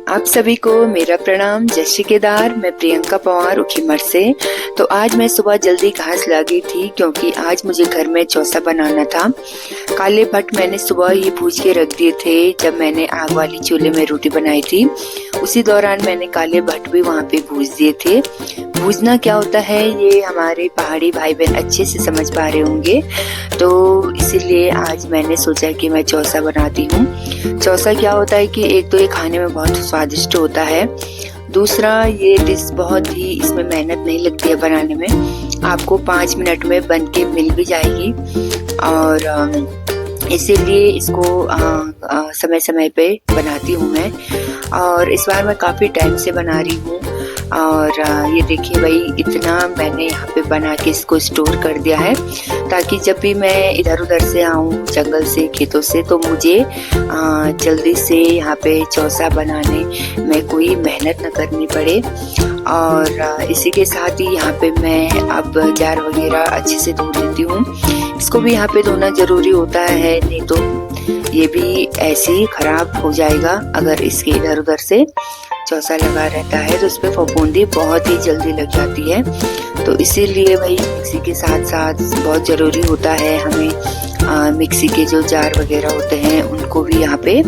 आप सभी को मेरा प्रणाम। जय श्री केदार। मैं प्रियंका पवार उखीमर से। तो आज मैं सुबह जल्दी घास लगी थी क्योंकि आज मुझे घर में चौसा बनाना था। काले भट्ट मैंने सुबह ही भूज के रख दिए थे जब मैंने आग वाली चूल्हे में रोटी बनाई थी। उसी दौरान मैंने काले भट्ट भी वहाँ पे भूज दिए थे। भूजना क्या होता है ये हमारे पहाड़ी भाई बहन अच्छे से समझ पा रहे होंगे, तो इसीलिए आज मैंने सोचा कि मैं चौसा बनाती हूँ। चौसा क्या होता है कि एक तो ये खाने में बहुत स्वादिष्ट होता है, दूसरा ये डिश बहुत ही इसमें मेहनत नहीं लगती है बनाने में, आपको 5 मिनट में बन के मिल भी जाएगी। और इसीलिए इसको समय समय पे बनाती हूँ मैं। और इस बार मैं काफ़ी टाइम से बना रही हूँ। और ये देखिए भाई, इतना मैंने यहाँ पे बना के इसको स्टोर कर दिया है ताकि जब भी मैं इधर उधर से आऊँ जंगल से खेतों से तो मुझे जल्दी से यहाँ पे चौसा बनाने में कोई मेहनत न करनी पड़े। और इसी के साथ ही यहाँ पे मैं अब जार वगैरह अच्छे से धो लेती हूँ। इसको भी यहाँ पे धोना ज़रूरी होता है, नहीं तो ये भी ऐसे ही खराब हो जाएगा। अगर इसके इधर उधर से चौसा लगा रहता है तो उस पर फफूंदी बहुत ही जल्दी लग जाती है। तो इसीलिए भाई मिक्सी के साथ साथ बहुत ज़रूरी होता है हमें मिक्सी के जो जार वगैरह होते हैं उनको भी यहाँ पे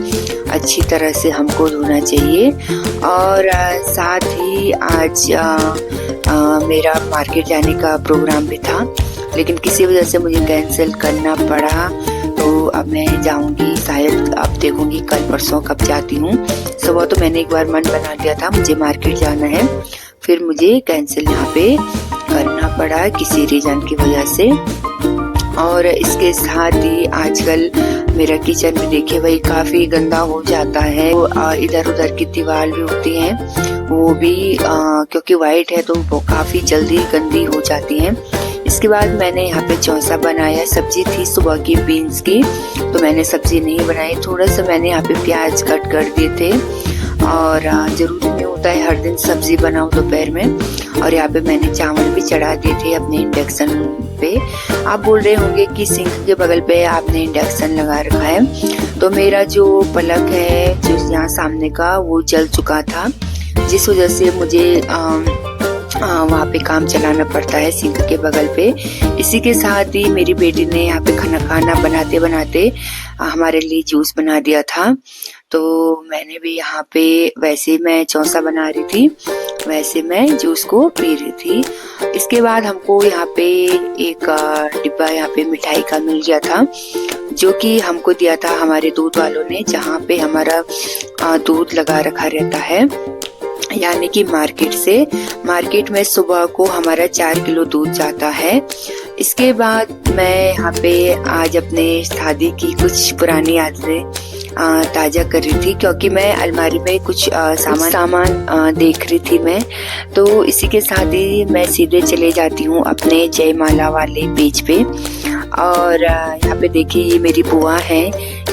अच्छी तरह से हमको धोना चाहिए। और साथ ही आज मेरा मार्केट जाने का प्रोग्राम भी था, लेकिन किसी वजह से मुझे कैंसिल करना पड़ा। तो अब मैं जाऊंगी, शायद अब देखूंगी कल परसों कब जाती हूँ। सुबह तो मैंने एक बार मन बना लिया था मुझे मार्केट जाना है, फिर मुझे कैंसिल यहाँ पे करना पड़ा किसी रीजन की वजह से। और इसके साथ ही आजकल मेरा किचन भी देखिए भाई काफ़ी गंदा हो जाता है। वो इधर उधर की दीवार भी होती हैं वो भी क्योंकि वाइट है तो वो काफ़ी जल्दी गंदी हो जाती हैं। इसके बाद मैंने यहाँ पे चौसा बनाया। सब्जी थी सुबह की बीन्स की, तो मैंने सब्जी नहीं बनाई। थोड़ा सा मैंने यहाँ पे प्याज कट कर दिए थे। और जरूरी नहीं होता है हर दिन सब्जी बनाऊँ दोपहर में। और यहाँ पे मैंने चावल भी चढ़ा दिए थे अपने इंडक्शन पे। आप बोल रहे होंगे कि सिंक के बगल पे आपने इंडक्शन लगा रखा है, तो मेरा जो पलक है जो यहाँ सामने का वो जल चुका था, जिस वजह से मुझे वहाँ पे काम चलाना पड़ता है सिंक के बगल पे। इसी के साथ ही मेरी बेटी ने यहाँ पे खाना बनाते बनाते हमारे लिए जूस बना दिया था। तो मैंने भी यहाँ पे वैसे मैं चौसा बना रही थी, वैसे मैं जूस को पी रही थी। इसके बाद हमको यहाँ पे एक डिब्बा यहाँ पे मिठाई का मिल गया था, जो कि हमको दिया था हमारे दूध वालों ने, जहाँ पे हमारा दूध लगा रखा रहता है, यानी कि मार्केट में सुबह को हमारा 4 किलो दूध जाता है। इसके बाद मैं यहाँ पे आज अपने शादी की कुछ पुरानी यादें ताज़ा कर रही थी, क्योंकि मैं अलमारी में कुछ सामान देख रही थी मैं। तो इसी के साथ ही मैं सीधे चले जाती हूँ अपने जयमाला वाले पेज पे। और यहाँ पे देखिए ये मेरी बुआ है,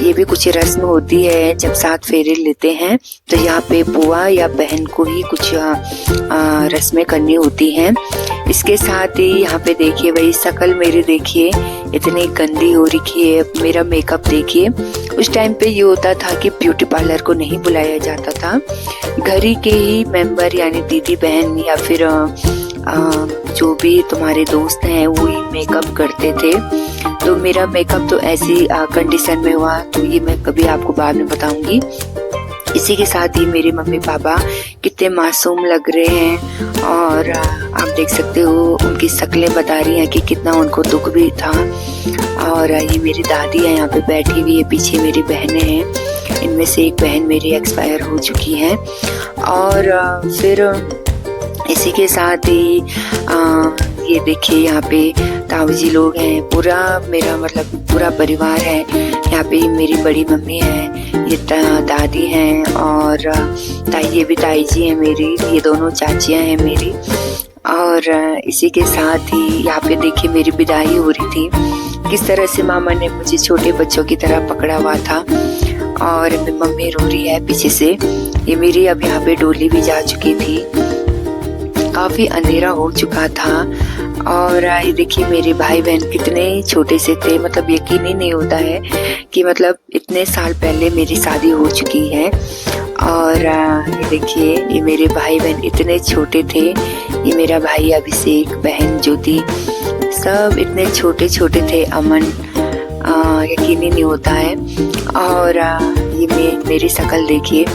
ये भी कुछ रस्म होती है जब 7 फेरे लेते हैं तो यहाँ पे बुआ या बहन को ही कुछ रस्में करनी होती हैं। इसके साथ ही यहाँ पे देखिए भाई शकल मेरी देखिए इतनी गंदी हो रखी है। मेरा मेकअप देखिए, उस टाइम पे ये होता था कि ब्यूटी पार्लर को नहीं बुलाया जाता था, घर ही के ही मेंबर यानी दीदी बहन या फिर जो भी तुम्हारे दोस्त हैं वो ही मेकअप करते थे। तो मेरा मेकअप तो ऐसी कंडीशन में हुआ, तो ये मैं कभी आपको बाद में बताऊंगी। इसी के साथ ही मेरे मम्मी पापा कितने मासूम लग रहे हैं, और आप देख सकते हो उनकी शक्लें बता रही हैं कि कितना उनको दुख भी था। और ये मेरी दादी है यहाँ पे बैठी हुई है, पीछे मेरी बहनें हैं, इनमें से एक बहन मेरी एक्सपायर हो चुकी है। और फिर इसी के साथ ही ये देखिए यहाँ पे ताऊ जी लोग हैं, पूरा मेरा मतलब पूरा परिवार है। यहाँ पे मेरी बड़ी मम्मी है, ये दादी हैं, और ये भी ताई जी हैं मेरी, ये दोनों चाचियाँ हैं मेरी। और इसी के साथ ही यहाँ पे देखिए मेरी विदाई हो रही थी, किस तरह से मामा ने मुझे छोटे बच्चों की तरह पकड़ा हुआ था। और मम्मी रो रही है पीछे से। ये मेरी अब यहाँ पे डोली भी जा चुकी थी, काफ़ी अंधेरा हो चुका था। और ये देखिए मेरे भाई बहन कितने छोटे से थे, मतलब यकीन ही नहीं होता है कि मतलब इतने साल पहले मेरी शादी हो चुकी है। और ये देखिए ये मेरे भाई बहन इतने छोटे थे, ये मेरा भाई अभिषेक, बहन ज्योति, सब इतने छोटे छोटे थे। अमन, यकीन ही नहीं होता है। और ये मेरी शक्ल देखिए,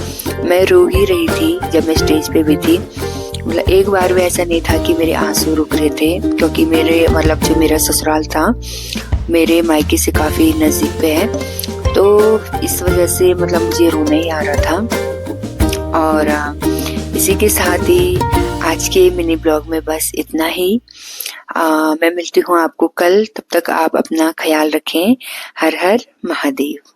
मैं रो ही रही थी जब मैं स्टेज पे भी थी। मतलब एक बार भी ऐसा नहीं था कि मेरे आंसू रुक रहे थे, क्योंकि मेरे मतलब जो मेरा ससुराल था मेरे मायके से काफ़ी नज़दीक पे है, तो इस वजह से मतलब मुझे रोना ही आ रहा था। और इसी के साथ ही आज के मिनी ब्लॉग में बस इतना ही। मैं मिलती हूँ आपको कल, तब तक आप अपना ख्याल रखें। हर हर महादेव।